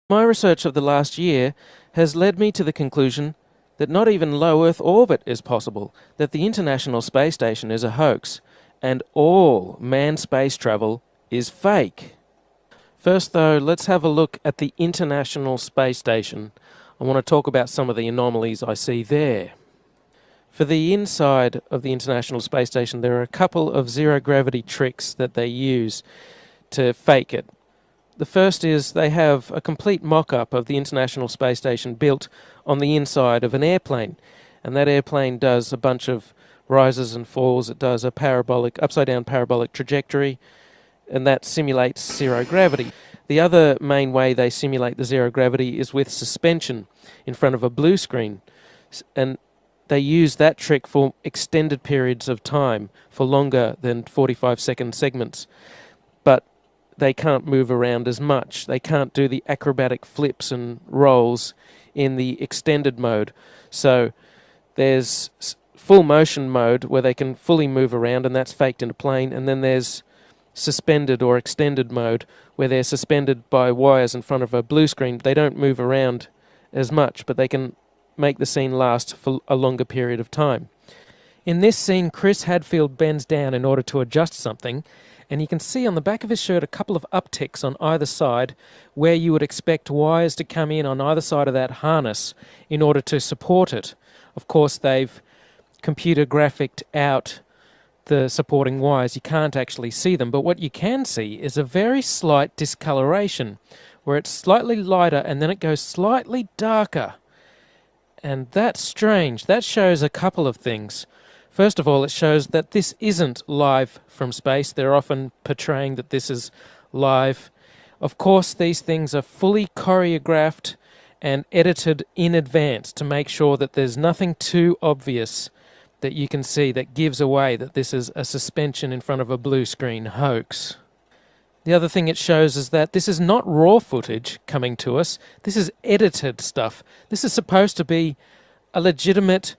My research of the last year has led me to the conclusion that not even low Earth orbit is possible, that the International Space Station is a hoax, and all manned space travel is fake. First though, let's have a look at the International Space Station. I want to talk about some of the anomalies I see there. For the inside of the International Space Station, there are a couple of zero-gravity tricks that they use to fake it. The first is they have a complete mock-up of the International Space Station built on the inside of an airplane. And that airplane does a bunch of rises and falls. It does a upside-down parabolic trajectory, and that simulates zero gravity. The other main way they simulate the zero gravity is with suspension in front of a blue screen. And they use that trick for extended periods of time, for longer than 45-second segments. But they can't move around as much. They can't do the acrobatic flips and rolls in the extended mode. So there's full motion mode where they can fully move around, and that's faked in a plane. And then there's suspended or extended mode where they're suspended by wires in front of a blue screen. They don't move around as much, but they can make the scene last for a longer period of time. In this scene, Chris Hadfield bends down in order to adjust something, and you can see on the back of his shirt a couple of upticks on either side where you would expect wires to come in on either side of that harness in order to support it. Of course, they've computer graphicked out the supporting wires. You can't actually see them, but what you can see is a very slight discoloration where it's slightly lighter and then it goes slightly darker. And that's strange. That shows a couple of things. First of all, it shows that this isn't live from space. They're often portraying that this is live. Of course, these things are fully choreographed and edited in advance to make sure that there's nothing too obvious that you can see that gives away that this is a suspension in front of a blue screen hoax. The other thing it shows is that this is not raw footage coming to us. This is edited stuff. This is supposed to be a legitimate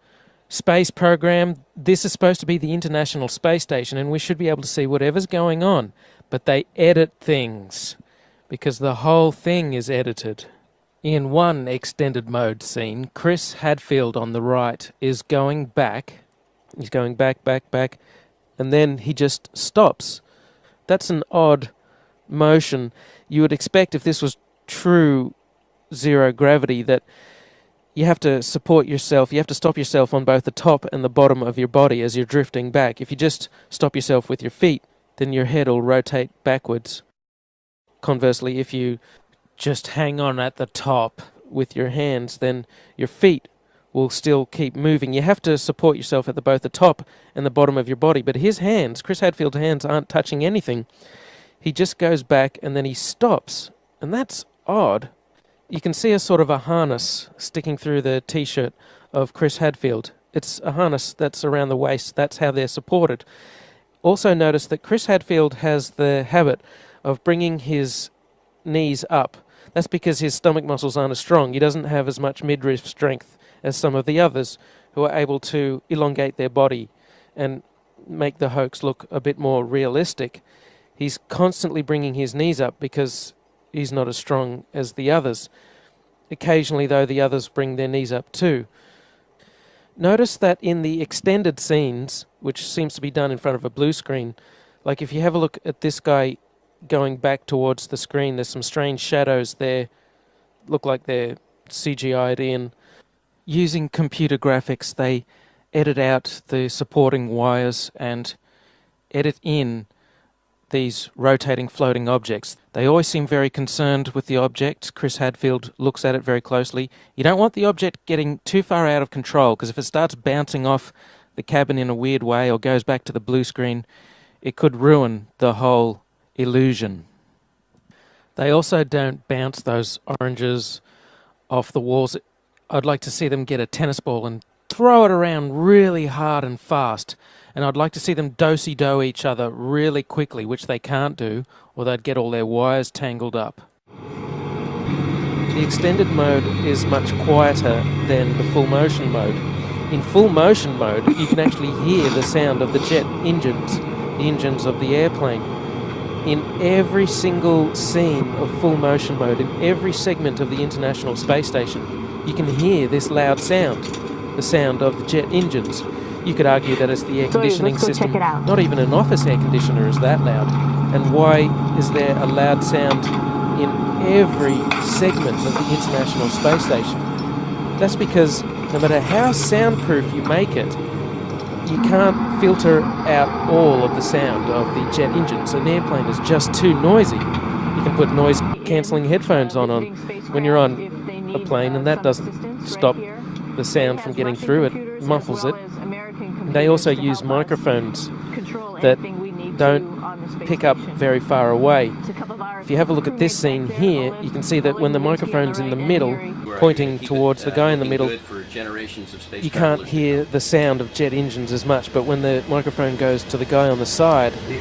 space program. This is supposed to be the International Space Station, and we should be able to see whatever's going on. But they edit things because the whole thing is edited. In one extended mode scene, Chris Hadfield on the right is going back. He's going back, and then he just stops. That's an odd motion. You would expect if this was true zero gravity that you have to support yourself, you have to stop yourself on both the top and the bottom of your body as you're drifting back. If you just stop yourself with your feet, then your head will rotate backwards. Conversely, if you just hang on at the top with your hands, then your feet will still keep moving. You have to support yourself at both the top and the bottom of your body. But his hands, Chris Hadfield's hands, aren't touching anything. He just goes back and then he stops. And that's odd. You can see a sort of a harness sticking through the t-shirt of Chris Hadfield. It's a harness that's around the waist. That's how they're supported. Also notice that Chris Hadfield has the habit of bringing his knees up. That's because his stomach muscles aren't as strong. He doesn't have as much midriff strength as some of the others who are able to elongate their body and make the hoax look a bit more realistic. He's constantly bringing his knees up because he's not as strong as the others. Occasionally, though, the others bring their knees up too. Notice that in the extended scenes, which seems to be done in front of a blue screen, like if you have a look at this guy going back towards the screen, there's some strange shadows there, look like they're CGI'd in. Using computer graphics, they edit out the supporting wires and edit in these rotating floating objects. They always seem very concerned with the object. Chris Hadfield looks at it very closely. You don't want the object getting too far out of control, because if it starts bouncing off the cabin in a weird way or goes back to the blue screen, it could ruin the whole illusion. They also don't bounce those oranges off the walls. I'd like to see them get a tennis ball and throw it around really hard and fast. And I'd like to see them do-si-do each other really quickly, which they can't do, or they'd get all their wires tangled up. The extended mode is much quieter than the full motion mode. In full motion mode, you can actually hear the sound of the jet engines, the engines of the airplane. in every single scene of full motion mode, in every segment of the International Space Station, you can hear this loud sound, the sound of the jet engines. You could argue that it's the air conditioning system. Not even an office air conditioner is that loud. And why is there a loud sound in every segment of the International Space Station? That's because no matter how soundproof you make it, you can't filter out all of the sound of the jet engines. An airplane is just too noisy. You can put noise-cancelling headphones on when you're on a plane, and that doesn't stop the sound from getting through. It muffles it. They also use microphones that don't pick up very far away. If you have a look at this scene here, you can see that when the microphone's in the middle, pointing towards the guy in the middle, you can't hear the sound of jet engines as much, but when the microphone goes to the guy on the side, you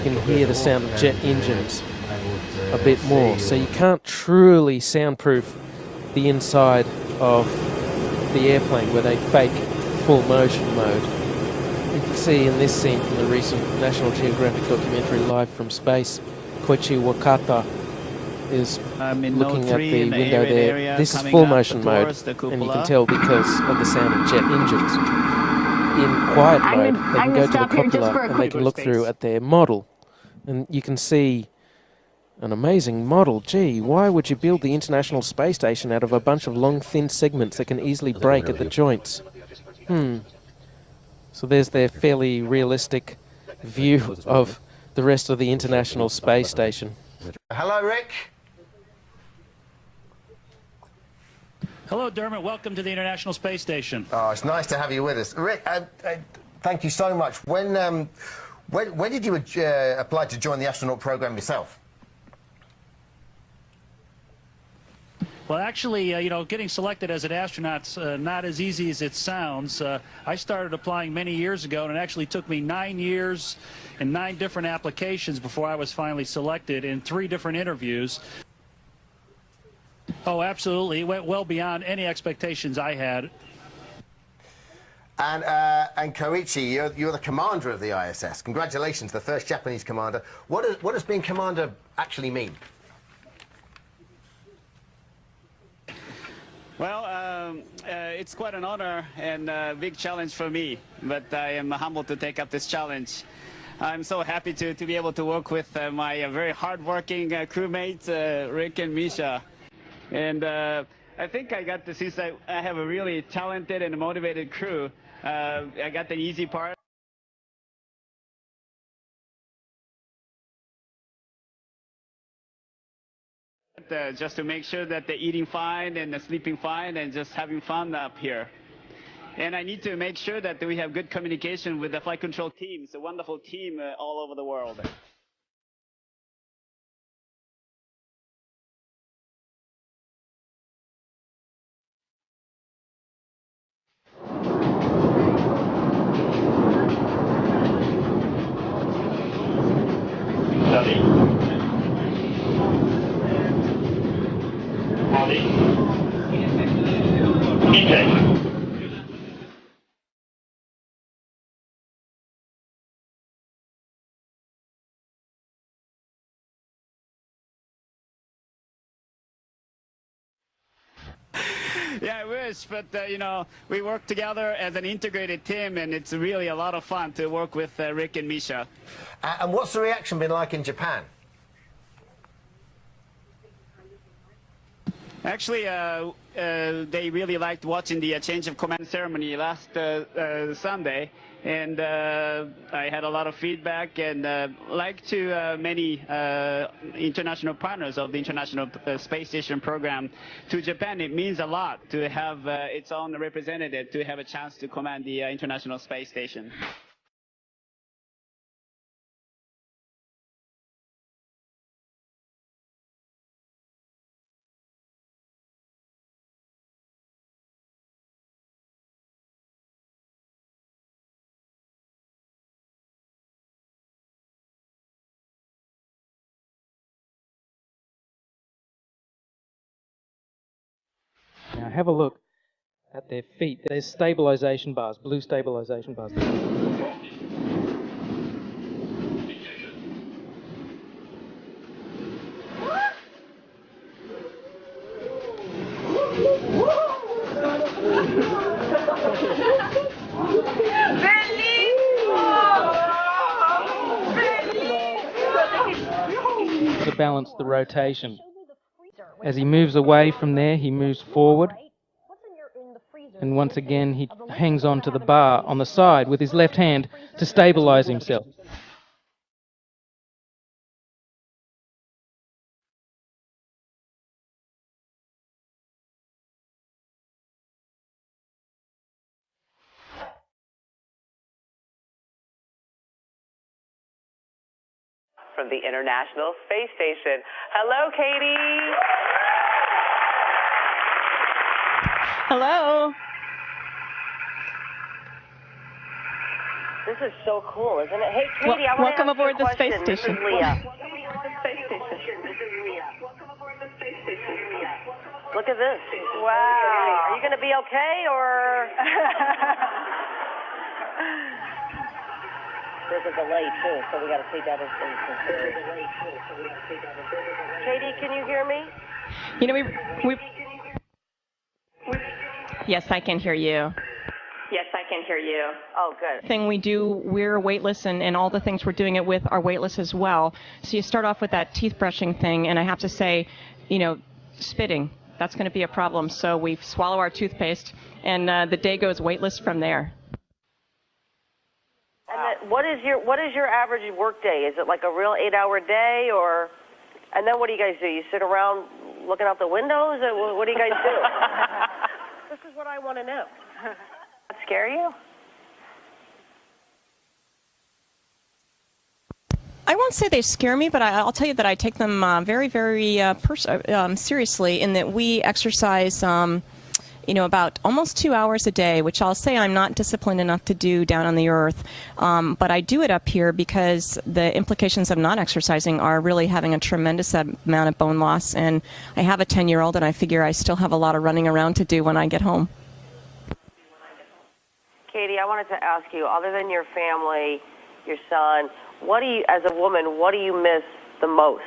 can hear the sound of jet engines a bit more. So you can't truly soundproof the inside of the airplane where they fake full motion mode. You can see in this scene from the recent National Geographic documentary Live from Space, Koichi Wakata is looking at the window there. This is full motion mode, and you can tell because of the sound of jet engines. In quiet mode, they can go to the cupola and they can look through at their model. And you can see an amazing model. Gee, why would you build the International Space Station out of a bunch of long, thin segments that can easily break at the joints? So there's their fairly realistic view of the rest of the International Space Station. Hello, Rick. Hello, Dermot. Welcome to the International Space Station. Oh, it's nice to have you with us. Rick, thank you so much. When did you apply to join the astronaut program yourself? Well, actually, you know, getting selected as an astronaut's not as easy as it sounds. I started applying many years ago, and it actually took me 9 years and 9 different applications before I was finally selected in 3 different interviews. Oh, absolutely. It went well beyond any expectations I had. And Koichi, you're the commander of the ISS. Congratulations, the first Japanese commander. What does being commander actually mean? Well, it's quite an honor and a big challenge for me, but I am humbled to take up this challenge. I'm so happy to be able to work with my very hardworking crewmates, Rick and Misha. And I think I got to see that I have a really talented and motivated crew. I got the easy part. Just to make sure that they're eating fine and sleeping fine and just having fun up here. And I need to make sure that we have good communication with the flight control team. It's a wonderful team all over the world. Yeah, I wish, but you know, we work together as an integrated team, and it's really a lot of fun to work with Rick and Misha. And what's the reaction been like in Japan? Actually, they really liked watching the change of command ceremony last Sunday, and I had a lot of feedback, and like to many international partners of the International Space Station program, to Japan it means a lot to have its own representative, to have a chance to command the International Space Station. Now have a look at their feet. There's stabilization bars, blue stabilization bars. to balance the rotation. As he moves away from there, he moves forward. And once again, he hangs on to the bar on the side with his left hand to stabilise himself. From the International Space Station. Hello, Katie. Hello. This is so cool, isn't it? Hey, Katie, I want to welcome ask aboard you a the space question. station. This is Leah. Look at this. Wow. Are you going to be okay, or? There's a delay, too, so we got to take that into consideration. Katie, can you hear me? You know, we Yes, I can hear you. Yes, I can hear you. Oh, good. Thing we do, we're weightless, and all the things we're doing it with are weightless as well. So you start off with that teeth brushing thing, and I have to say, you know, spitting, that's going to be a problem. So we swallow our toothpaste, and the day goes weightless from there. And then what is your average work day? Is it like a real 8-hour day, or? And then what do you guys do? You sit around looking out the windows? Or what do you guys do? This is what I want to know. That scare you? I won't say they scare me, but I'll tell you that I take them very, very seriously in that we exercise, about almost 2 hours a day, which I'll say I'm not disciplined enough to do down on the Earth. But I do it up here because the implications of not exercising are really having a tremendous amount of bone loss. And I have a 10-year-old, and I figure I still have a lot of running around to do when I get home. Katie, I wanted to ask you, other than your family, your son, as a woman, what do you miss the most?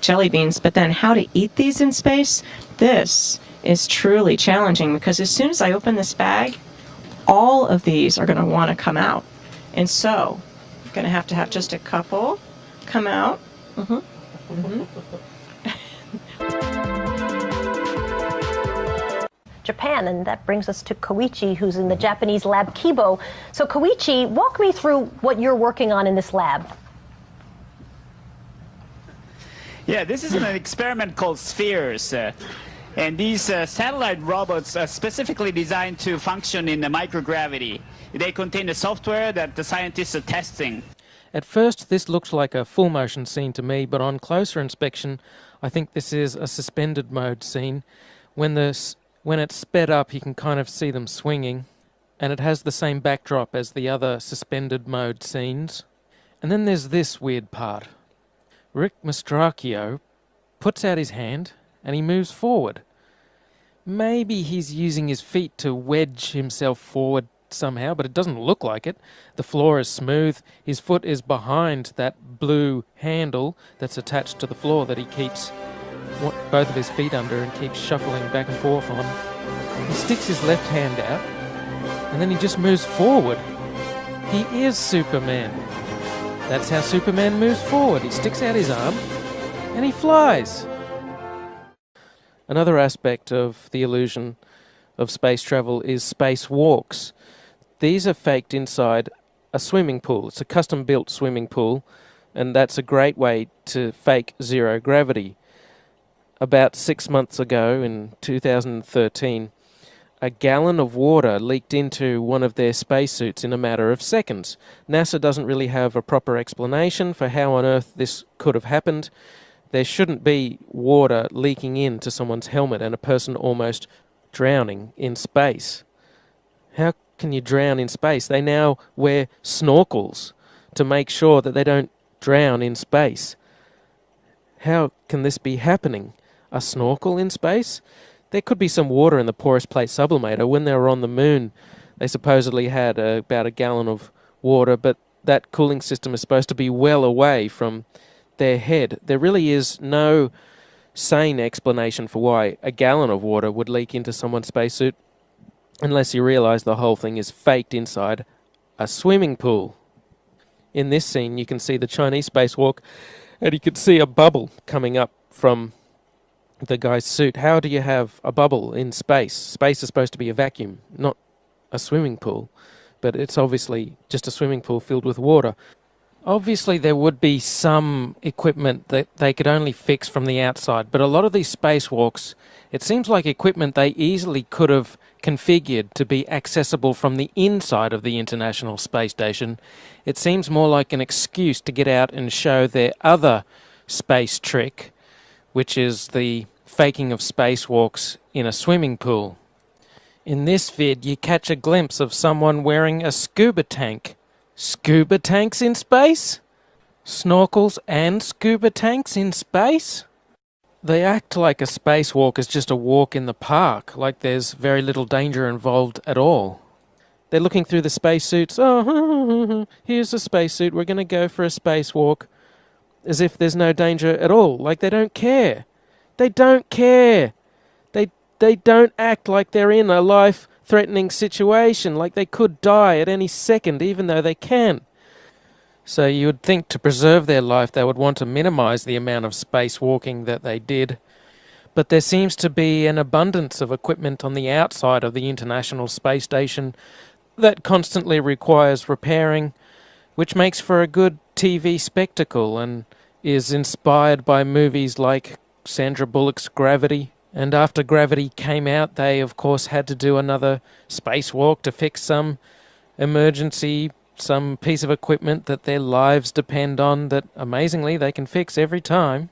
Jelly beans, but then how to eat these in space, this is truly challenging, because as soon as I open this bag, all of these are going to want to come out. And so I'm going to have just a couple come out. Japan, and that brings us to Koichi, who's in the Japanese lab Kibo. So Koichi, walk me through what you're working on in this lab. Yeah, this is an experiment called Spheres. And these satellite robots are specifically designed to function in the microgravity. They contain the software that the scientists are testing. At first, this looks like a full motion scene to me, but on closer inspection, I think this is a suspended mode scene. When it's sped up, you can kind of see them swinging, and it has the same backdrop as the other suspended mode scenes. And then there's this weird part. Rick Mastracchio puts out his hand and he moves forward. Maybe he's using his feet to wedge himself forward somehow, but it doesn't look like it. The floor is smooth. His foot is behind that blue handle that's attached to the floor that he keeps both of his feet under and keeps shuffling back and forth on. He sticks his left hand out and then he just moves forward. He is Superman. That's how Superman moves forward. He sticks out his arm and he flies. Another aspect of the illusion of space travel is spacewalks. These are faked inside a swimming pool. It's a custom-built swimming pool, and that's a great way to fake zero gravity. About 6 months ago, in 2013, a gallon of water leaked into one of their spacesuits in a matter of seconds. NASA doesn't really have a proper explanation for how on earth this could have happened. There shouldn't be water leaking into someone's helmet and a person almost drowning in space. How can you drown in space? They now wear snorkels to make sure that they don't drown in space. How can this be happening? A snorkel in space? There could be some water in the porous plate sublimator. When they were on the moon, They supposedly had about a gallon of water, but that cooling system is supposed to be well away from their head. There really is no sane explanation for why a gallon of water would leak into someone's spacesuit, unless you realise the whole thing is faked inside a swimming pool. In this scene, you can see the Chinese spacewalk, and you can see a bubble coming up from the guy's suit. How do you have a bubble in space? Space is supposed to be a vacuum, not a swimming pool. But it's obviously just a swimming pool filled with water. Obviously, there would be some equipment that they could only fix from the outside, but a lot of these spacewalks, it seems like equipment they easily could have configured to be accessible from the inside of the International Space Station. It seems more like an excuse to get out and show their other space trick, which is the faking of spacewalks in a swimming pool. In this vid, you catch a glimpse of someone wearing a scuba tank. Scuba tanks in space? Snorkels and scuba tanks in space? They act like a spacewalk is just a walk in the park, like there's very little danger involved at all. They're looking through the spacesuits. Oh, here's a spacesuit. We're going to go for a spacewalk. As if there's no danger at all. Like they don't care. They don't care. They don't act like they're in a life-threatening situation, like they could die at any second, even though they can. So you would think to preserve their life they would want to minimize the amount of spacewalking that they did. But there seems to be an abundance of equipment on the outside of the International Space Station that constantly requires repairing, which makes for a good TV spectacle and is inspired by movies like Sandra Bullock's Gravity. And after Gravity came out, they of course had to do another spacewalk to fix some emergency, some piece of equipment that their lives depend on that amazingly they can fix every time.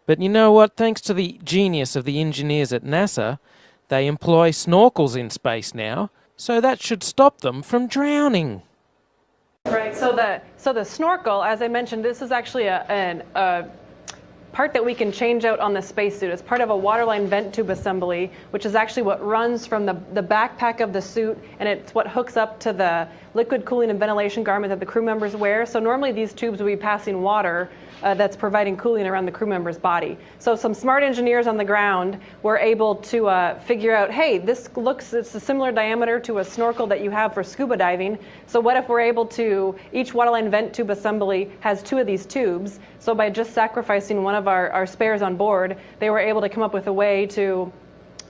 But you know what? Thanks to the genius of the engineers at NASA, they employ snorkels in space now, so that should stop them from drowning. Right, so the snorkel, as I mentioned, this is actually a part that we can change out on the spacesuit. It's part of a waterline vent tube assembly, which is actually what runs from the backpack of the suit, and it's what hooks up to the liquid cooling and ventilation garment that the crew members wear. So normally these tubes will be passing water that's providing cooling around the crew member's body. So some smart engineers on the ground were able to figure out, hey, it's a similar diameter to a snorkel that you have for scuba diving. So what if we're able to, each waterline vent tube assembly has 2 of these tubes. So by just sacrificing one of our spares on board, they were able to come up with a way to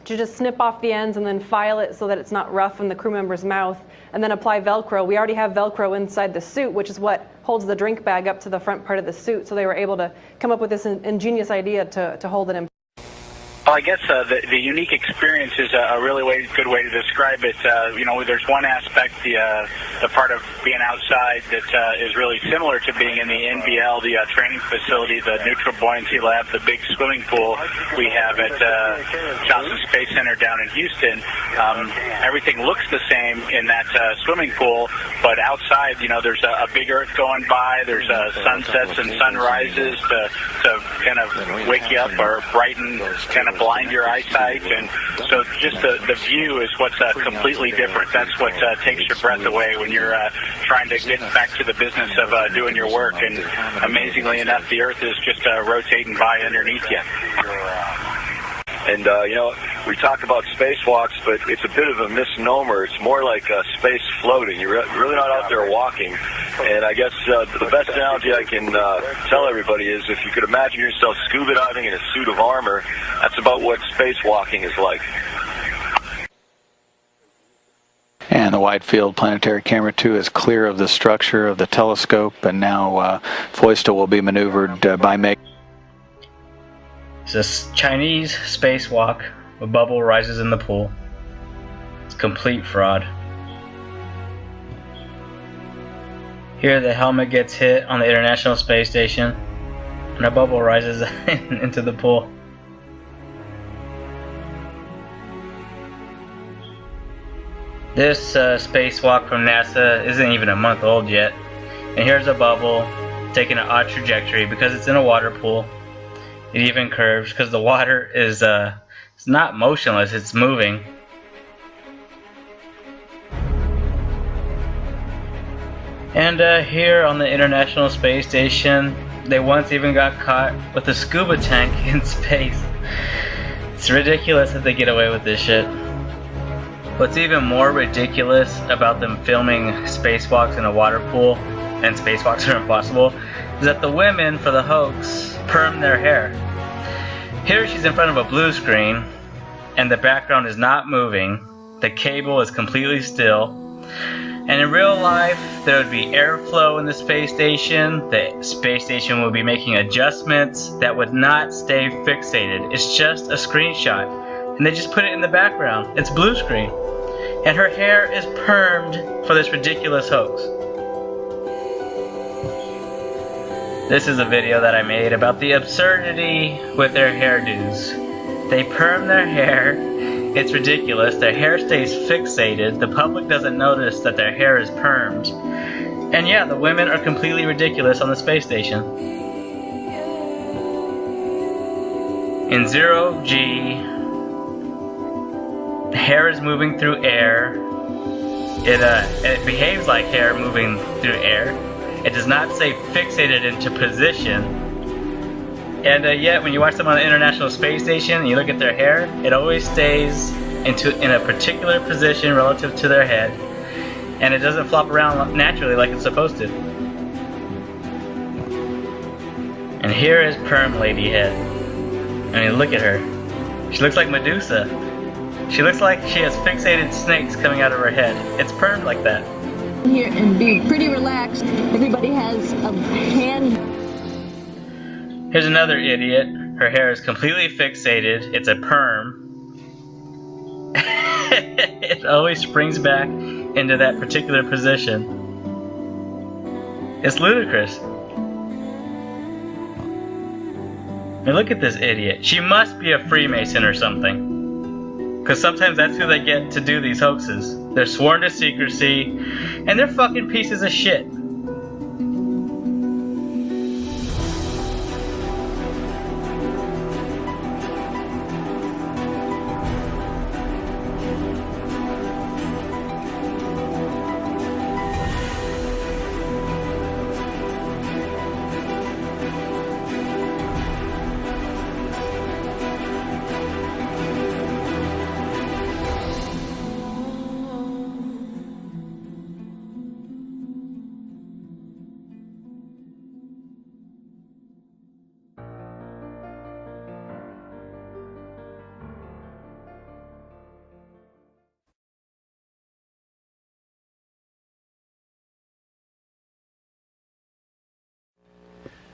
just snip off the ends and then file it so that it's not rough in the crew member's mouth, and then apply Velcro. We already have Velcro inside the suit, which is what holds the drink bag up to the front part of the suit. So they were able to come up with this ingenious idea to hold it in. Well, I guess the unique experience is a really good way to describe it. There's one aspect, the part of being outside that is really similar to being in the NBL, the training facility, the neutral buoyancy lab, the big swimming pool we have at Johnson Space Center down in Houston. Everything looks the same in that swimming pool, but outside, there's a big Earth going by. There's sunsets and sunrises to kind of wake you up or brighten, kind of blind your eyesight, and so just the view is what's completely different. That's what takes your breath away when you're trying to get back to the business of doing your work, and amazingly enough, the Earth is just rotating by underneath you. And, we talk about spacewalks, but it's a bit of a misnomer. It's more like space floating. You're really not out there walking. And I guess the best analogy I can tell everybody is if you could imagine yourself scuba diving in a suit of armor, that's about what spacewalking is like. And the Wide Field Planetary Camera 2 is clear of the structure of the telescope, and now FOISTA will be maneuvered by Meg. It's a Chinese spacewalk. A bubble rises in the pool. It's complete fraud. Here the helmet gets hit on the International Space Station, and a bubble rises into the pool. This spacewalk from NASA isn't even a month old yet, and here's a bubble taking an odd trajectory because it's in a water pool. It even curves because the water is it's not motionless, it's moving. And here on the International Space Station, they once even got caught with a scuba tank in space. It's ridiculous that they get away with this shit. What's even more ridiculous about them filming spacewalks in a water pool, and spacewalks are impossible, is that the women for the hoax perm their hair. Here she's in front of a blue screen, and the background is not moving, the cable is completely still, and in real life there would be airflow in the space station, the space station would be making adjustments that would not stay fixated. It's just a screenshot, and they just put it in the background. It's blue screen. And her hair is permed for this ridiculous hoax. This is a video that I made about the absurdity with their hairdos. They perm their hair, it's ridiculous, their hair stays fixated, the public doesn't notice that their hair is permed. And yeah, the women are completely ridiculous on the space station. In 0G, hair is moving through air. It behaves like hair moving through air. It does not stay fixated into position. And yet, when you watch them on the International Space Station and you look at their hair, it always stays in a particular position relative to their head, and it doesn't flop around naturally like it's supposed to. And here is Perm Lady Head. I mean, look at her. She looks like Medusa. She looks like she has fixated snakes coming out of her head. It's permed like that. Here and be pretty relaxed. Everybody has a hand. Here's another idiot. Her hair is completely fixated. It's a perm. It always springs back into that particular position. It's ludicrous. I mean, look at this idiot. She must be a Freemason or something. Because sometimes that's who they get to do these hoaxes. They're sworn to secrecy, and they're fucking pieces of shit.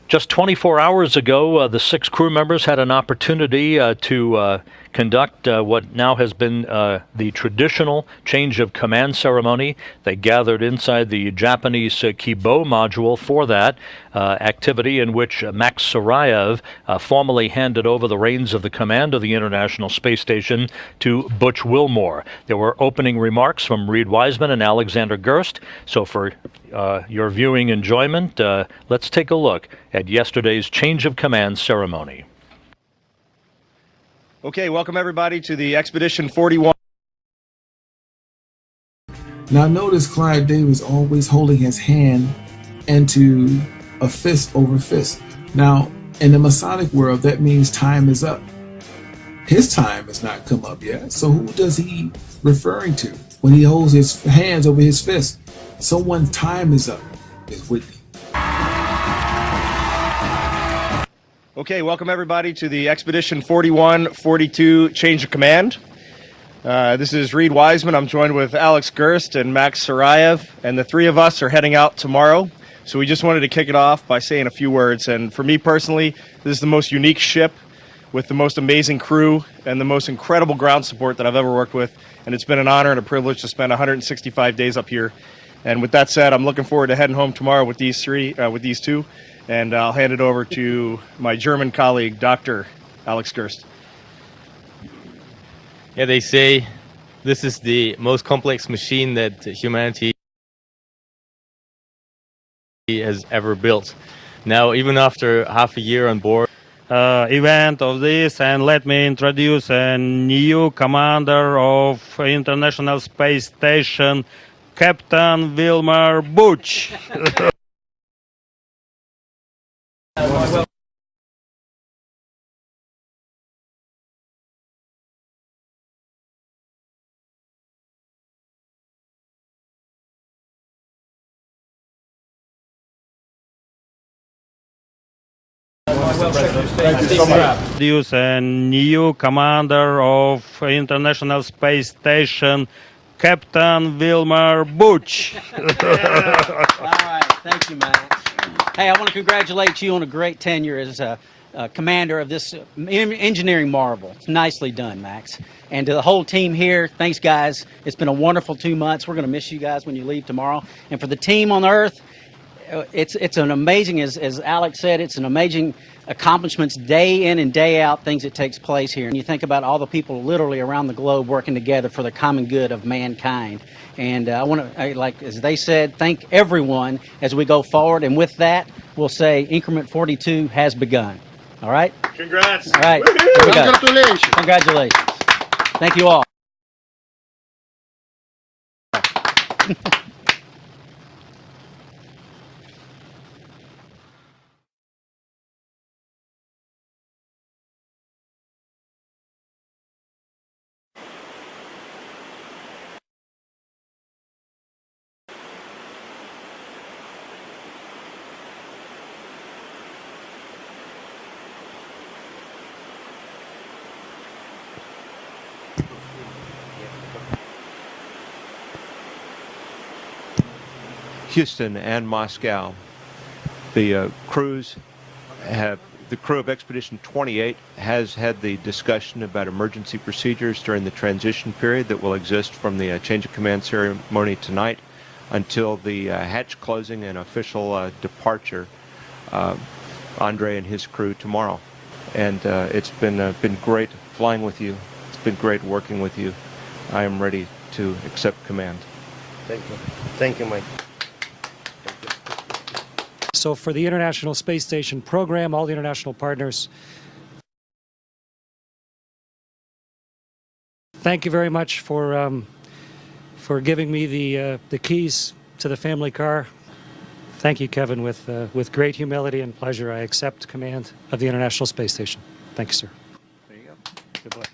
Just 24 hours ago, the 6 crew members had an opportunity to conduct what now has been the traditional change of command ceremony. They gathered inside the Japanese Kibo module for that activity, in which Max Sarayev formally handed over the reins of the command of the International Space Station to Butch Wilmore. There were opening remarks from Reed Wiseman and Alexander Gerst. So for your viewing enjoyment, let's take a look at yesterday's change of command ceremony. Okay, welcome everybody to the Expedition 41. Now notice Clive Davis always holding his hand into a fist over fist. Now, in the Masonic world, that means time is up. His time has not come up yet. So who does he referring to when he holds his hands over his fist? Someone's time is up, is Whitney. Okay, welcome everybody to the Expedition 41-42 Change of Command. This is Reed Wiseman. I'm joined with Alex Gerst and Max Sarayev, and the three of us are heading out tomorrow. So we just wanted to kick it off by saying a few words. And for me personally, this is the most unique ship with the most amazing crew and the most incredible ground support that I've ever worked with. And it's been an honor and a privilege to spend 165 days up here. And with that said, I'm looking forward to heading home tomorrow with these two. And I'll hand it over to my German colleague, Dr. Alex Gerst. Yeah, they say this is the most complex machine that humanity has ever built. Now, even after half a year on board, event of this, and let me introduce a new commander of International Space Station, Captain Wilmer Butch. Introduce a new commander of International Space Station, Captain Wilmer Butch. All right, thank you, Max. Hey, I want to congratulate you on a great tenure as commander of this engineering marvel. It's nicely done, Max. And to the whole team here, thanks, guys. It's been a wonderful 2 months. We're going to miss you guys when you leave tomorrow. And for the team on Earth, it's an amazing, as Alex said, it's an amazing accomplishments day in and day out, things that takes place here. And you think about all the people literally around the globe working together for the common good of mankind. And I want to, like as they said, thank everyone as we go forward. And with that, we'll say increment 42 has begun. All right? Congrats. All right. Congratulations. Congratulations. Thank you all. Houston and Moscow. The the crew of Expedition 28 has had the discussion about emergency procedures during the transition period that will exist from the change of command ceremony tonight until the hatch closing and official departure. Andre and his crew tomorrow. And it's been great flying with you. It's been great working with you. I am ready to accept command. Thank you. Thank you, Mike. So for the International Space Station program, all the international partners, thank you very much for giving me the keys to the family car. Thank you, Kevin. With great humility and pleasure, I accept command of the International Space Station. Thank you, sir. There you go. Good luck.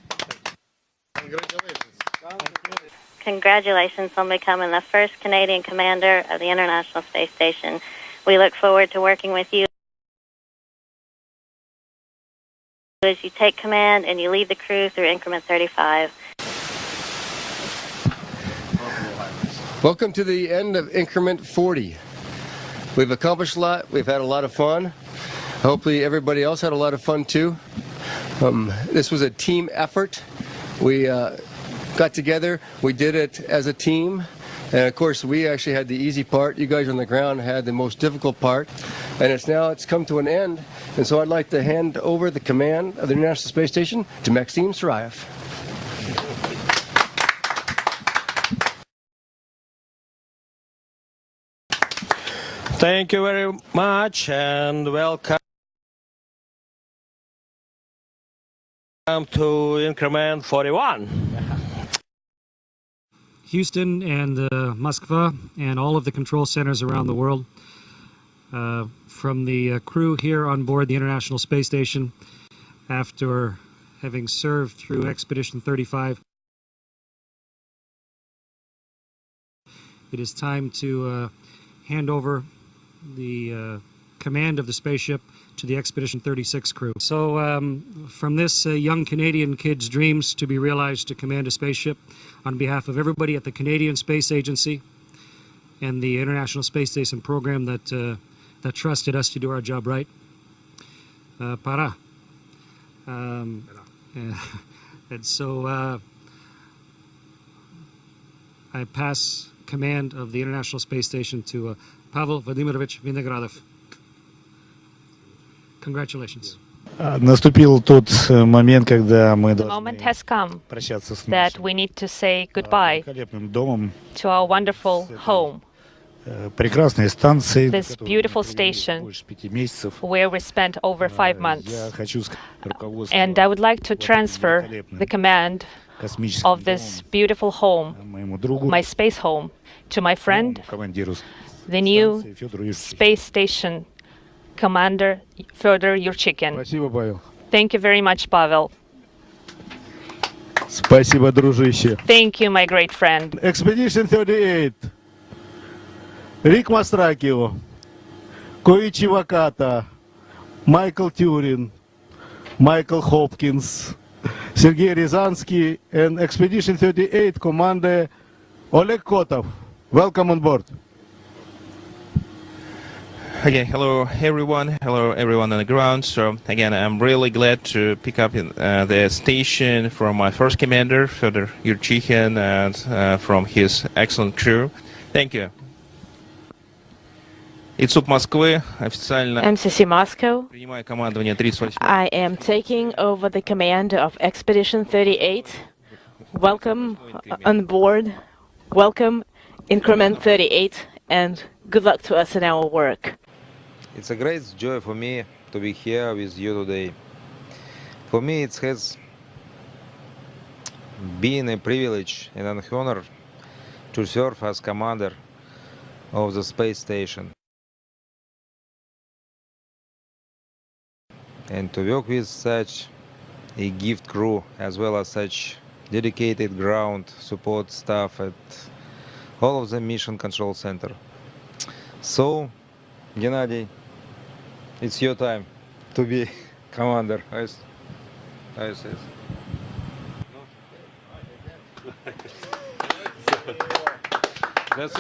Congratulations. Congratulations on becoming the first Canadian commander of the International Space Station. We look forward to working with you as you take command and you lead the crew through increment 35. Welcome to the end of increment 40. We've accomplished a lot. We've had a lot of fun. Hopefully everybody else had a lot of fun too. This was a team effort. We got together. We did it as a team. And of course, we actually had the easy part. You guys on the ground had the most difficult part. And it's come to an end. And so I'd like to hand over the command of the International Space Station to Maxim Sarayev. Thank you very much and welcome to increment 41. Houston and Moskva and all of the control centers around the world. From the crew here on board the International Space Station, after having served through Expedition 35, it is time to hand over the command of the spaceship to the Expedition 36 crew. So from this young Canadian kid's dreams to be realized to command a spaceship, on behalf of everybody at the Canadian Space Agency and the International Space Station program that trusted us to do our job right. Para. And so I pass command of the International Space Station to Pavel Vladimirovich Vinogradov. Congratulations. Наступил тот момент, когда мы The moment has come прощаться с that we need to say goodbye великолепным домом, to our wonderful home, прекрасной станцией, this beautiful station больше 5 месяцев. where we spent over 5 months. Я хочу сказать руководству And I would like to transfer the command космическому of this beautiful home, моему другу, my space home, to my friend, the new space station commander, Fyodor Yurchikhin. Thank you very much, Pavel. Спасибо, дружище. Thank you, my great friend. Expedition 38. Рик Мастракио, Коичи Ваката, Майкл Тюрин, Michael Hopkins, Sergei Rязанский, and Expedition 38 Commander Oleg Kotov. Welcome on board. Okay, hello everyone on the ground. So again, I'm really glad to pick up the station from my first commander, Fyodor Yurchikhin, and from his excellent crew. Thank you. ИЦУП Москвы официально MCC Moscow. принимаю командование 38. I am taking over the command of Expedition 38. Welcome on board. Welcome Increment 38, and good luck to us in our work. It's a great joy for me to be here with you today. For me, it has been a privilege and an honor to serve as commander of the space station and to work with such a gifted crew as well as such dedicated ground support staff at all of the Mission Control Center. So, Gennady, it's your time to be commander. That's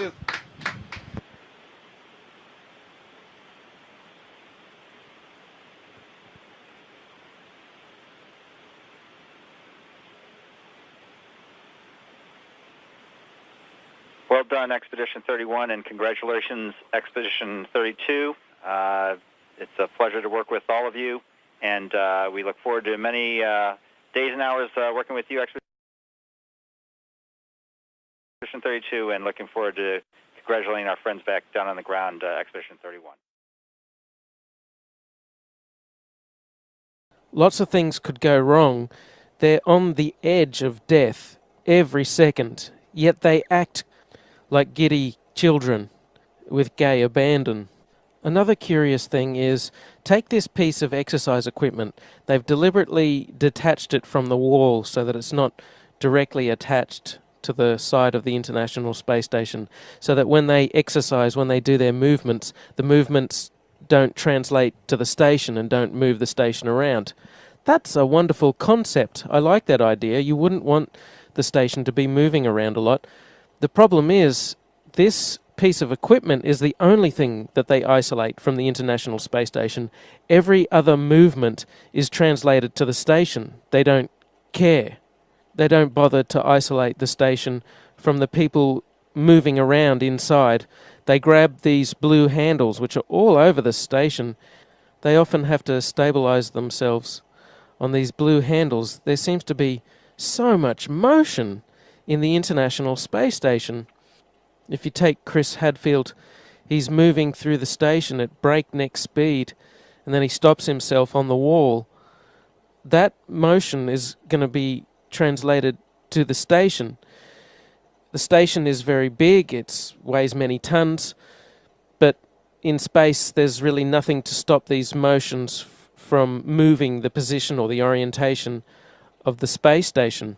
it. Well done, Expedition 31, and congratulations, Expedition 32. It's a pleasure to work with all of you, and we look forward to many days and hours working with you, Expedition 32, and looking forward to congratulating our friends back down on the ground, Expedition 31. Lots of things could go wrong. They're on the edge of death every second, yet they act like giddy children with gay abandon. Another curious thing is, take this piece of exercise equipment. They've deliberately detached it from the wall so that it's not directly attached to the side of the International Space Station, so that when they exercise, when they do their movements, the movements don't translate to the station and don't move the station around. That's a wonderful concept. I like that idea. You wouldn't want the station to be moving around a lot. The problem is, this piece of equipment is the only thing that they isolate from the International Space Station. Every other movement is translated to the station. They don't care. They don't bother to isolate the station from the people moving around inside. They grab these blue handles, which are all over the station. They often have to stabilize themselves on these blue handles. There seems to be so much motion in the International Space Station. If you take Chris Hadfield, he's moving through the station at breakneck speed, and then he stops himself on the wall. That motion is going to be translated to the station. The station is very big, it weighs many tons, but in space there's really nothing to stop these motions from moving the position or the orientation of the space station.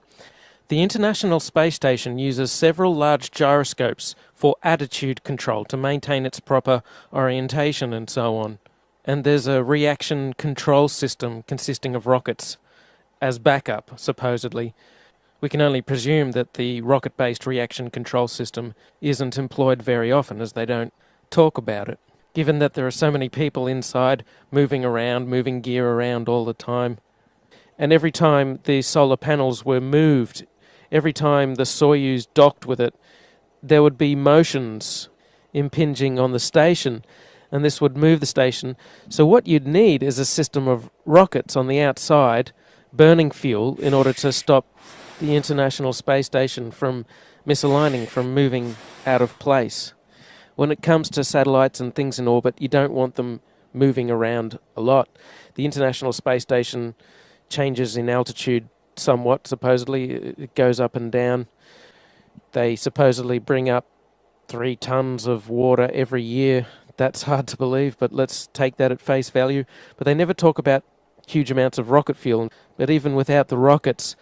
The International Space Station uses several large gyroscopes for attitude control to maintain its proper orientation and so on. And there's a reaction control system consisting of rockets as backup, supposedly. We can only presume that the rocket-based reaction control system isn't employed very often, as they don't talk about it, given that there are so many people inside moving around, moving gear around all the time. And every time the solar panels were moved, every time the Soyuz docked with it, there would be motions impinging on the station, and this would move the station. So what you'd need is a system of rockets on the outside burning fuel in order to stop the International Space Station from misaligning, from moving out of place. When it comes to satellites and things in orbit, you don't want them moving around a lot. The International Space Station changes in altitude somewhat, supposedly. It goes up and down. They supposedly bring up 3 tons of water every year. That's hard to believe, but let's take that at face value. But they never talk about huge amounts of rocket fuel. But even without the rockets,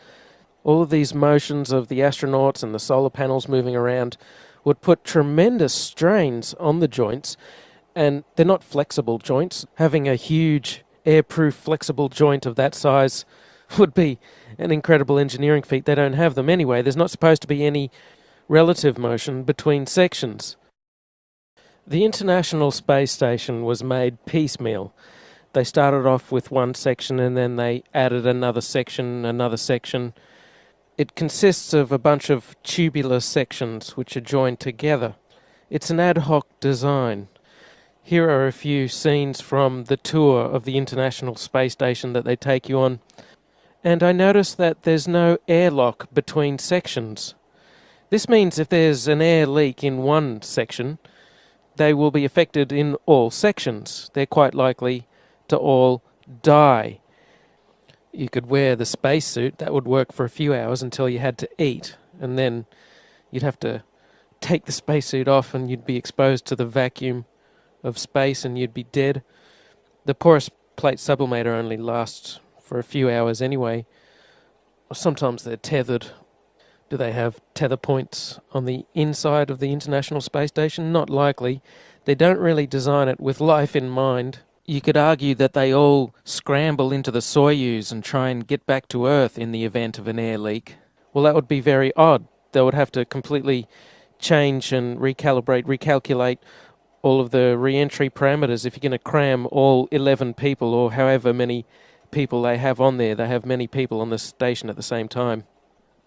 all of these motions of the astronauts and the solar panels moving around would put tremendous strains on the joints, and they're not flexible joints. Having a huge airproof flexible joint of that size would be an incredible engineering feat. They don't have them anyway. There's not supposed to be any relative motion between sections. The International Space Station was made piecemeal. They started off with one section and then they added another section. It consists of a bunch of tubular sections which are joined together. It's an ad hoc design. Here are a few scenes from the tour of the International Space Station that they take you on. And I noticed that there's no airlock between sections. This means if there's an air leak in one section, they will be affected in all sections. They're quite likely to all die. You could wear the spacesuit. That would work for a few hours until you had to eat, and then you'd have to take the spacesuit off and you'd be exposed to the vacuum of space and you'd be dead. The porous plate sublimator only lasts for a few hours anyway. Sometimes they're tethered. Do they have tether points on the inside of the International Space Station? Not likely. They don't really design it with life in mind. You could argue that they all scramble into the Soyuz and try and get back to Earth in the event of an air leak. Well, that would be very odd. They would have to completely change and recalculate all of the re-entry parameters if you're going to cram all 11 people or however many people they have on there. They have many people on the station at the same time.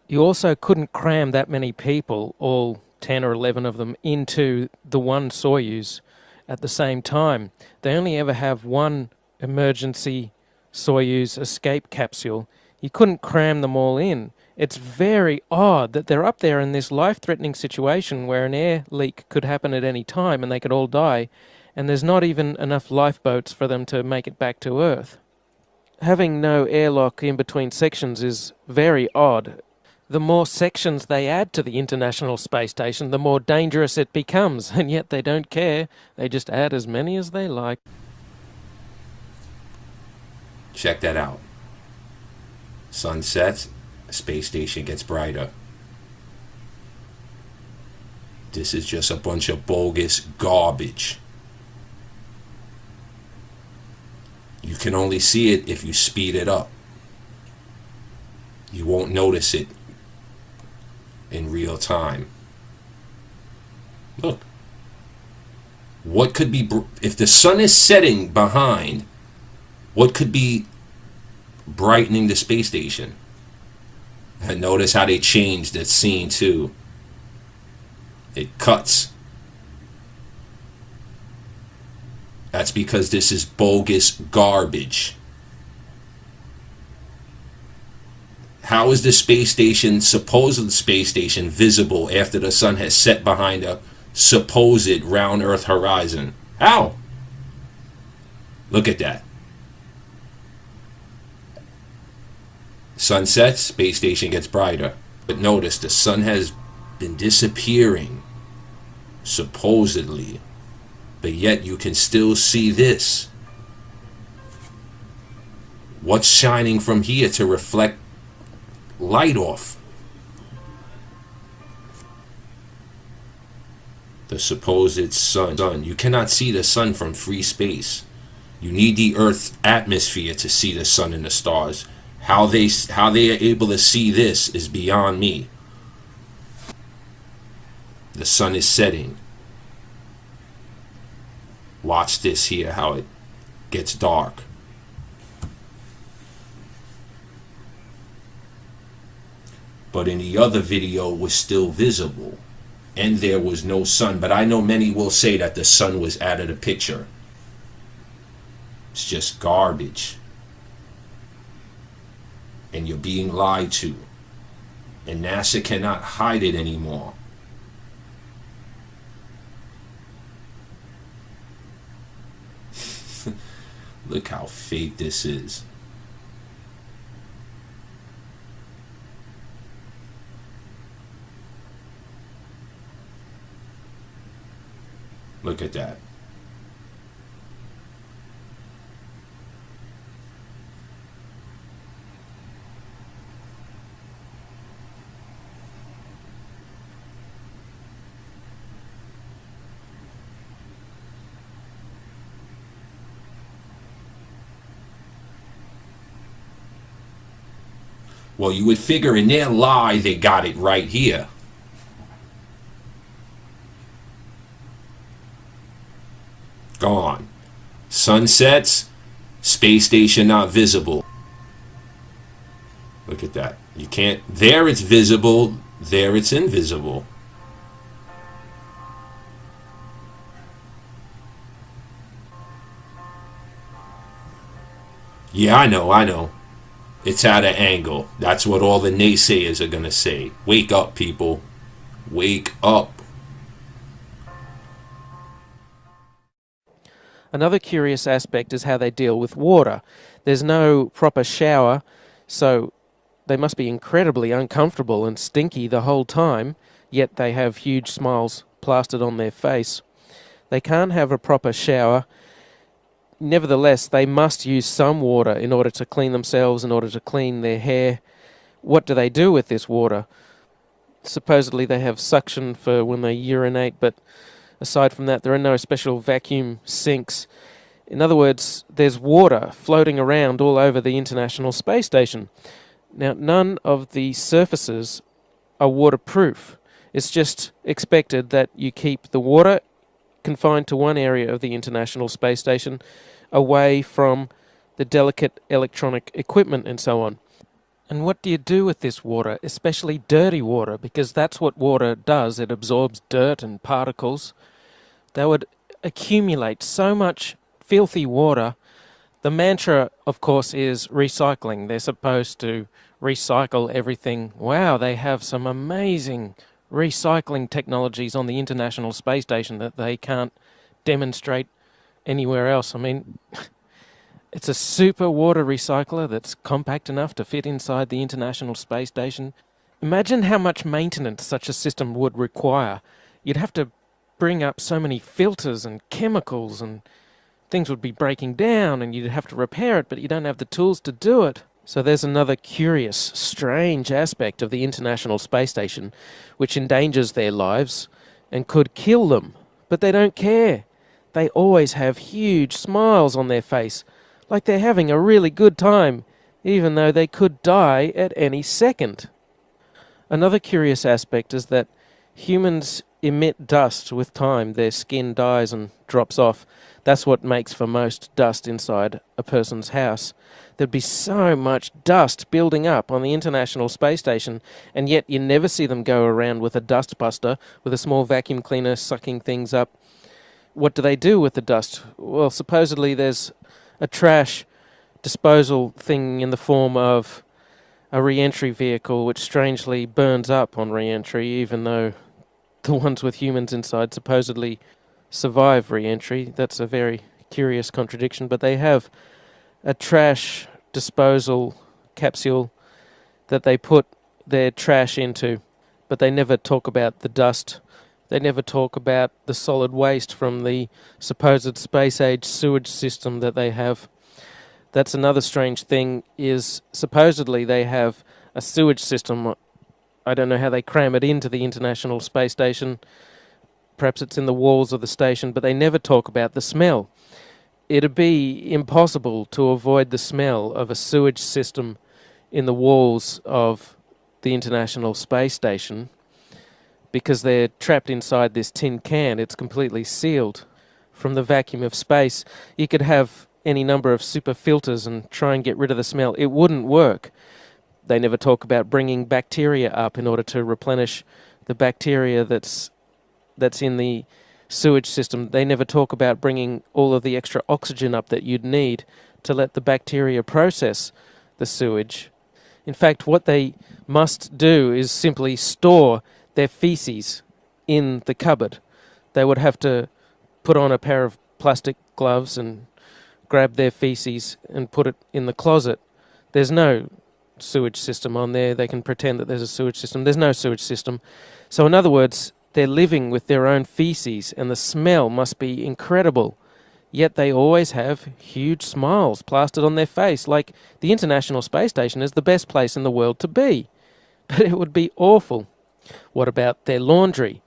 You also couldn't cram that many people, all 10 or 11 of them, into the one Soyuz at the same time. They only ever have one emergency Soyuz escape capsule. You couldn't cram them all in. It's very odd that they're up there in this life-threatening situation where an air leak could happen at any time and they could all die, and there's not even enough lifeboats for them to make it back to Earth. Having no airlock in between sections is very odd. The more sections they add to the International Space Station, the more dangerous it becomes, and yet they don't care. They just add as many as they like. Check that out. Sun sets, space station gets brighter. This is just a bunch of bogus garbage. You can only see it if you speed it up. You won't notice it in real time. Look. What could be, if the sun is setting behind, what could be brightening the space station? And notice how they changed that scene too. It cuts. That's because this is bogus garbage. How is the space station, supposed space station, visible after the sun has set behind a supposed round Earth horizon? How? Look at that. Sun sets, space station gets brighter. But notice the sun has been disappearing, supposedly. But yet you can still see this. What's shining from here to reflect light off? The supposed sun. You cannot see the sun from free space. You need the Earth's atmosphere to see the sun and the stars. How they are able to see this is beyond me. The sun is setting. Watch this here, how it gets dark. But in the other video it was still visible, and there was no sun. But I know many will say that the sun was out of the picture. It's just garbage. And you're being lied to. And NASA cannot hide it anymore. Look how fake this is. Look at that. Well, you would figure in their lie they got it right here. Gone. Sunsets, space station not visible. Look at that. You can't, there it's visible, there it's invisible. Yeah, I know. It's at an angle. That's what all the naysayers are going to say. Wake up, people. Wake up. Another curious aspect is how they deal with water. There's no proper shower, so they must be incredibly uncomfortable and stinky the whole time, yet they have huge smiles plastered on their face. They can't have a proper shower. Nevertheless, they must use some water in order to clean themselves, in order to clean their hair. What do they do with this water? Supposedly they have suction for when they urinate, but aside from that, there are no special vacuum sinks. In other words, there's water floating around all over the International Space Station. Now, none of the surfaces are waterproof. It's just expected that you keep the water confined to one area of the International Space Station, away from the delicate electronic equipment and so on. And what do you do with this water, especially dirty water? Because that's what water does. It absorbs dirt and particles. They would accumulate so much filthy water. The mantra, of course, is recycling. They're supposed to recycle everything. Wow, they have some amazing recycling technologies on the International Space Station that they can't demonstrate anywhere else. I mean, it's a super water recycler that's compact enough to fit inside the International Space Station. Imagine how much maintenance such a system would require. You'd have to bring up so many filters and chemicals, and things would be breaking down and you'd have to repair it, but you don't have the tools to do it. So there's another curious, strange aspect of the International Space Station which endangers their lives and could kill them. But they don't care. They always have huge smiles on their face, like they're having a really good time, even though they could die at any second. Another curious aspect is that humans emit dust with time. Their skin dies and drops off. That's what makes for most dust inside a person's house. There'd be so much dust building up on the International Space Station, and yet you never see them go around with a dust buster, with a small vacuum cleaner sucking things up. What do they do with the dust? Well, supposedly there's a trash disposal thing in the form of a re-entry vehicle which strangely burns up on re-entry, even though the ones with humans inside supposedly survive re-entry. That's a very curious contradiction, but they have a trash disposal capsule that they put their trash into, but they never talk about the dust. They never talk about the solid waste from the supposed space-age sewage system that they have. That's another strange thing, is supposedly they have a sewage system. I don't know how they cram it into the International Space Station. Perhaps it's in the walls of the station, but they never talk about the smell. It'd be impossible to avoid the smell of a sewage system in the walls of the International Space Station because they're trapped inside this tin can. It's completely sealed from the vacuum of space. You could have any number of super filters and try and get rid of the smell. It wouldn't work. They never talk about bringing bacteria up in order to replenish the bacteria that's in the sewage system. They never talk about bringing all of the extra oxygen up that you'd need to let the bacteria process the sewage. In fact, what they must do is simply store their feces in the cupboard. They would have to put on a pair of plastic gloves and grab their feces and put it in the closet. There's no sewage system on there. They can pretend that there's a sewage system. There's no sewage system. So in other words, They're living with their own feces, and the smell must be incredible. Yet they always have huge smiles plastered on their face, like the International Space Station is the best place in the world to be. But it would be awful. What about their laundry?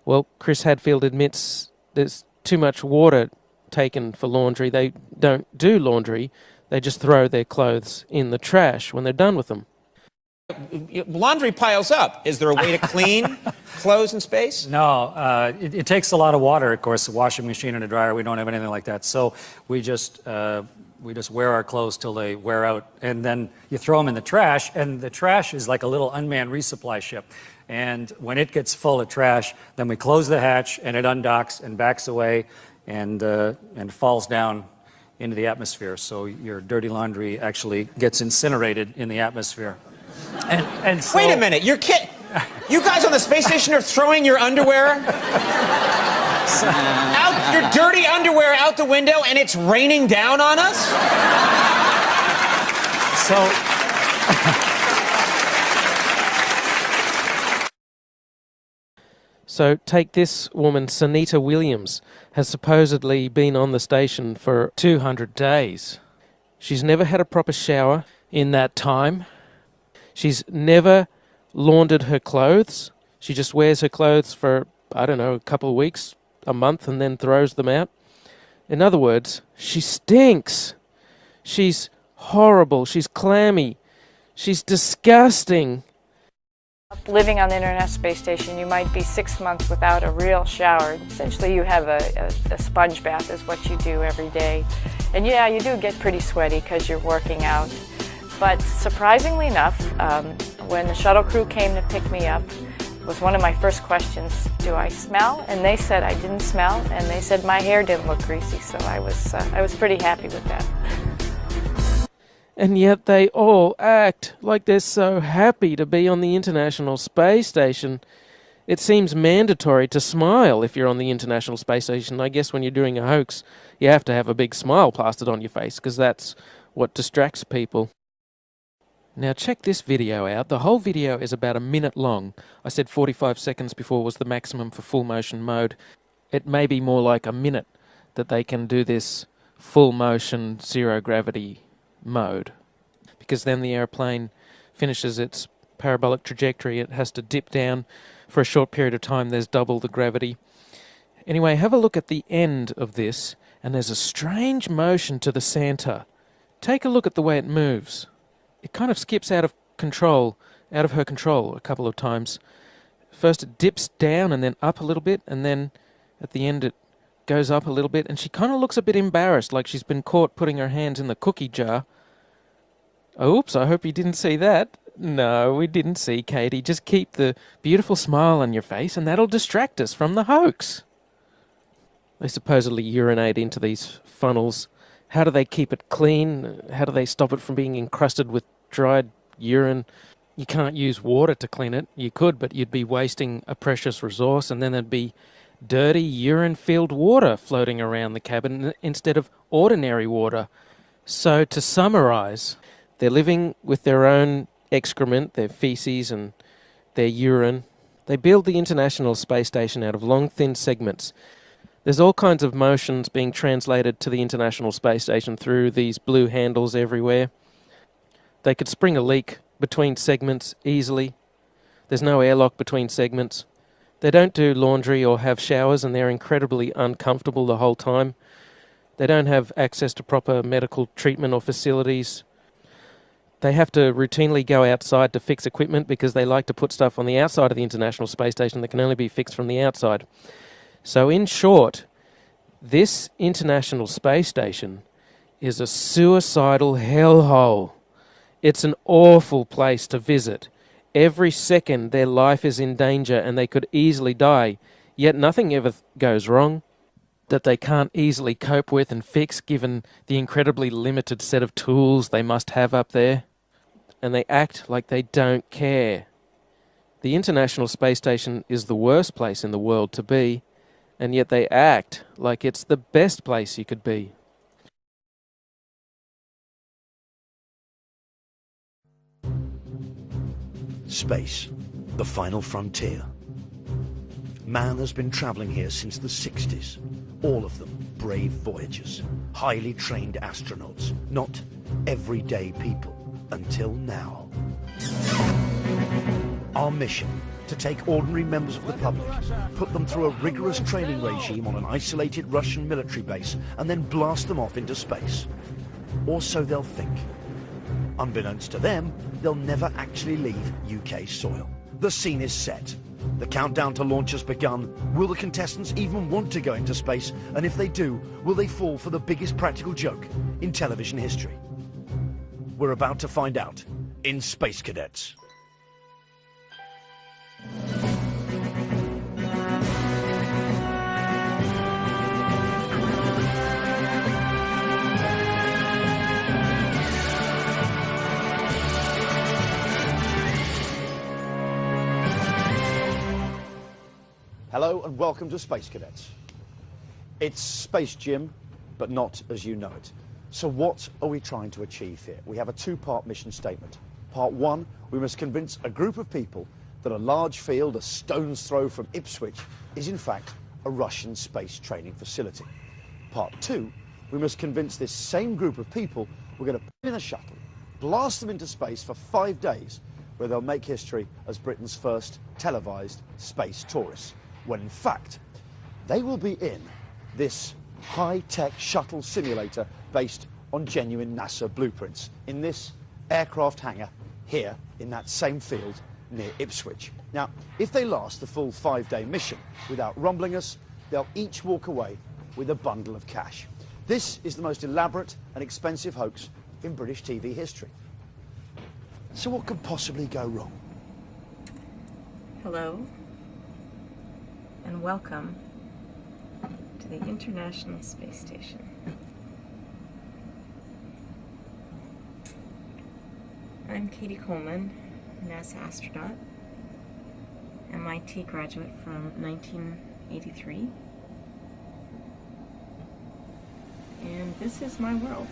Well, Chris Hadfield admits there's too much water taken for laundry. They don't do laundry. They just throw their clothes in the trash when they're done with them. Laundry piles up. Is there a way to clean clothes in space? No, it takes a lot of water, of course, a washing machine and a dryer. We don't have anything like that. So we just wear our clothes till they wear out, and then you throw them in the trash, and the trash is like a little unmanned resupply ship. And when it gets full of trash, then we close the hatch, and it undocks and backs away and falls down into the atmosphere. So your dirty laundry actually gets incinerated in the atmosphere. And so, wait a minute, you're kidding? You guys on the space station are throwing your underwear out, your dirty underwear out the window, and it's raining down on us? So take this woman, Sunita Williams, has supposedly been on the station for 200 days. She's never had a proper shower in that time. She's never laundered her clothes. She just wears her clothes for, I don't know, a couple of weeks, a month, and then throws them out. In other words, she stinks. She's horrible. She's clammy. She's disgusting. Living on the International Space Station, you might be 6 months without a real shower. Essentially, you have a sponge bath is what you do every day. And yeah, you do get pretty sweaty because you're working out. But surprisingly enough, when the shuttle crew came to pick me up, was one of my first questions, do I smell? And they said I didn't smell, and they said my hair didn't look greasy, so I was pretty happy with that. And yet they all act like they're so happy to be on the International Space Station. It seems mandatory to smile if you're on the International Space Station. I guess when you're doing a hoax, you have to have a big smile plastered on your face, because that's what distracts people. Now check this video out. The whole video is about a minute long. I said 45 seconds before was the maximum for full motion mode. It may be more like a minute that they can do this full motion zero gravity mode, because then the airplane finishes its parabolic trajectory. It has to dip down for a short period of time. There's double the gravity. Anyway, have a look at the end of this, and there's a strange motion to the center. Take a look at the way it moves. It kind of skips out of her control a couple of times. First it dips down and then up a little bit, and then at the end it goes up a little bit, and she kind of looks a bit embarrassed, like she's been caught putting her hands in the cookie jar. Oops, I hope you didn't see that. No, we didn't see, Katie. Just keep the beautiful smile on your face, and that'll distract us from the hoax. They supposedly urinate into these funnels. How do they keep it clean? How do they stop it from being encrusted with dried urine? You can't use water to clean it. You could, but you'd be wasting a precious resource, and then there'd be dirty urine-filled water floating around the cabin instead of ordinary water. So to summarize, they're living with their own excrement, their feces and their urine. They build the International Space Station out of long, thin segments. There's all kinds of motions being translated to the International Space Station through these blue handles everywhere. They could spring a leak between segments easily. There's no airlock between segments. They don't do laundry or have showers, and they're incredibly uncomfortable the whole time. They don't have access to proper medical treatment or facilities. They have to routinely go outside to fix equipment because they like to put stuff on the outside of the International Space Station that can only be fixed from the outside. So in short, this International Space Station is a suicidal hellhole. It's an awful place to visit. Every second their life is in danger and they could easily die, yet nothing ever goes wrong that they can't easily cope with and fix given the incredibly limited set of tools they must have up there. And they act like they don't care. The International Space Station is the worst place in the world to be, and yet they act like it's the best place you could be. Space, the final frontier. Man has been traveling here since the 60s. All of them brave voyagers, highly trained astronauts, not everyday people until now. Our mission, to take ordinary members of the public, put them through a rigorous training regime on an isolated Russian military base, and then blast them off into space. Or so they'll think. Unbeknownst to them, they'll never actually leave UK soil. The scene is set. The countdown to launch has begun. Will the contestants even want to go into space? And if they do, will they fall for the biggest practical joke in television history? We're about to find out in Space Cadets. Hello and welcome to Space Cadets. It's Space Gym, but not as you know it. So what are we trying to achieve here? We have a two-part mission statement. Part one, we must convince a group of people that a large field a stone's throw from Ipswich is in fact a Russian space training facility. Part two, we must convince this same group of people we're going to put in a shuttle, blast them into space for 5 days, where they'll make history as Britain's first televised space tourists, when in fact they will be in this high-tech shuttle simulator based on genuine NASA blueprints in this aircraft hangar here in that same field near Ipswich. Now, if they last the full 5-day mission without rumbling us, they'll each walk away with a bundle of cash. This is the most elaborate and expensive hoax in British TV history. So what could possibly go wrong? Hello, and welcome to the International Space Station. I'm Katie Coleman, NASA astronaut, MIT graduate from 1983, and this is my world.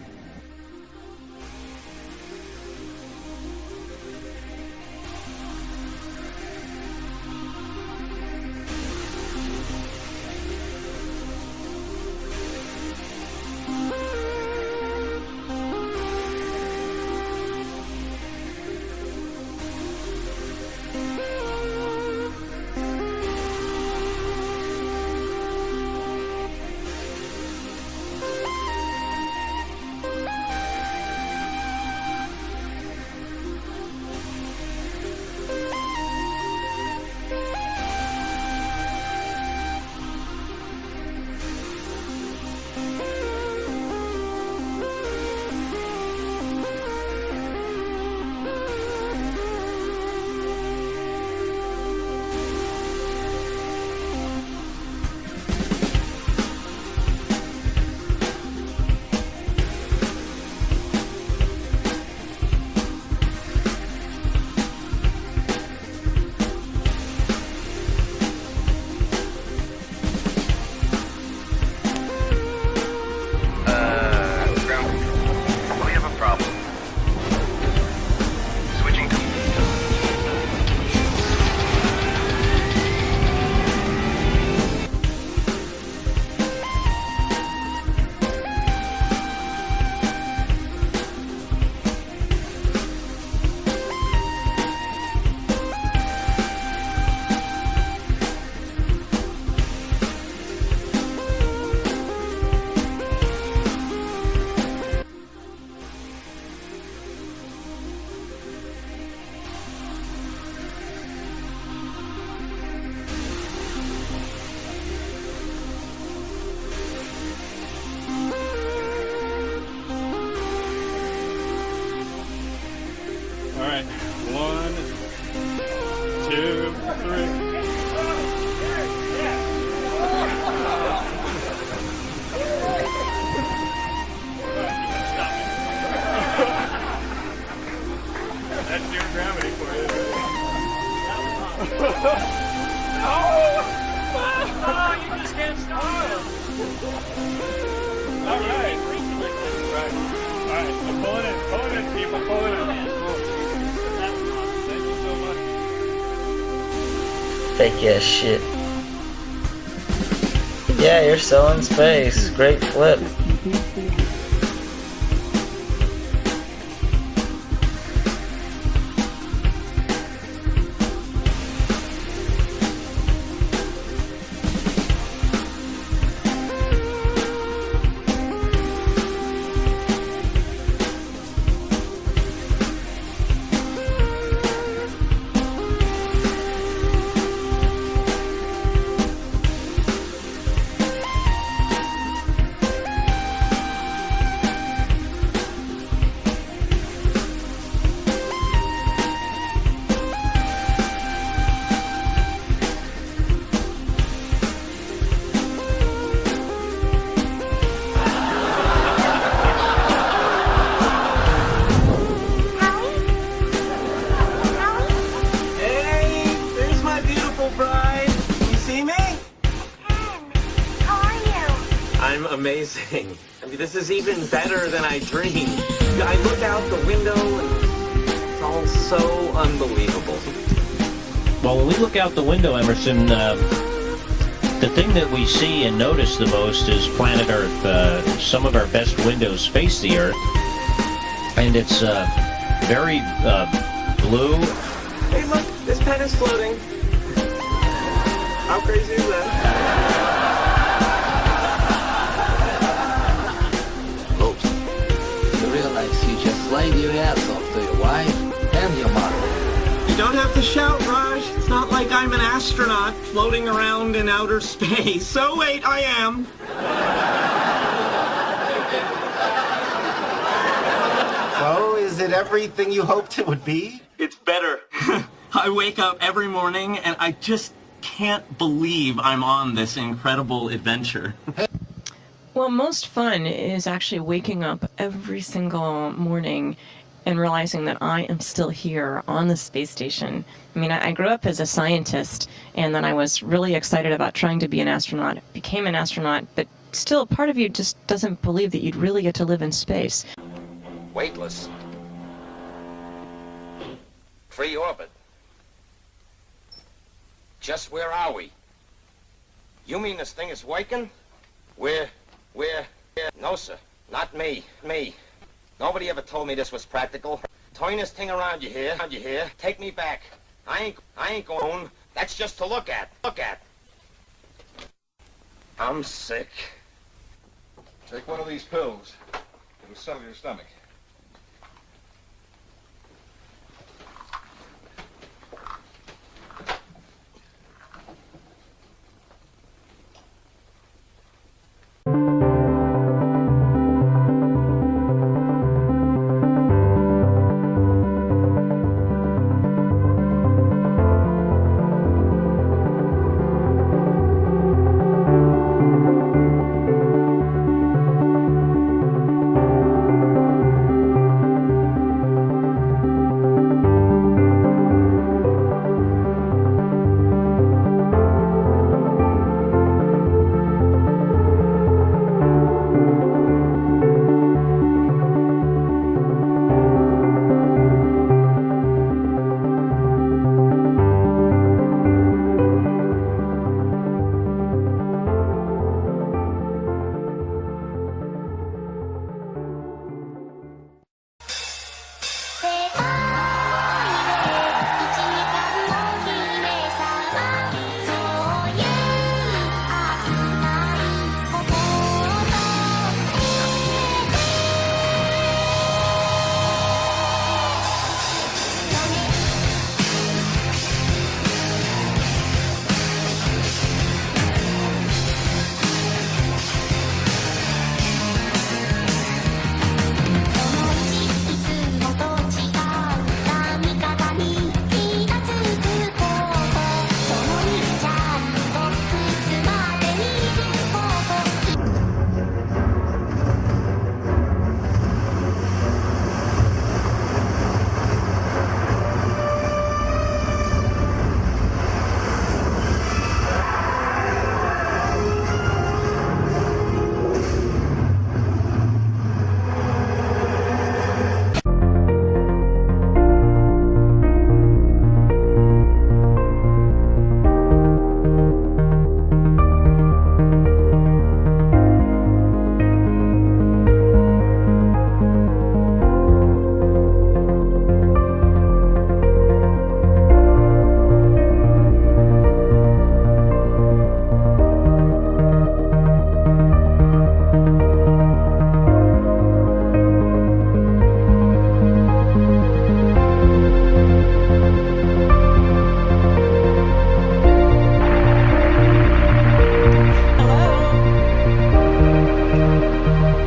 Fake ass shit. Yeah, you're still in space. Great flip. Amazing. I mean, this is even better than I dreamed. I look out the window and it's all so unbelievable. Well, when we look out the window, Emerson, the thing that we see and notice the most is planet Earth. Some of our best windows face the Earth, and it's very blue. Hey, look, this pen is floating. How crazy is that? Realize you just laid your ass off to your wife and your mother. You don't have to shout, Raj. It's not like I'm an astronaut floating around in outer space. Oh, wait, I am. So, is it everything you hoped it would be? It's better. I wake up every morning and I just can't believe I'm on this incredible adventure. Well, most fun is actually waking up every single morning and realizing that I am still here on the space station. I mean, I grew up as a scientist, and then I was really excited about trying to be an astronaut. Became an astronaut, but still, part of you just doesn't believe that you'd really get to live in space. Weightless. Free orbit. Just where are we? You mean this thing is working? We're... No, sir. Not me. Me. Nobody ever told me this was practical. Turn this thing around, you hear? Take me back. I ain't going. That's just to look at. I'm sick. Take one of these pills. It'll settle your stomach.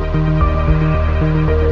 Thank you.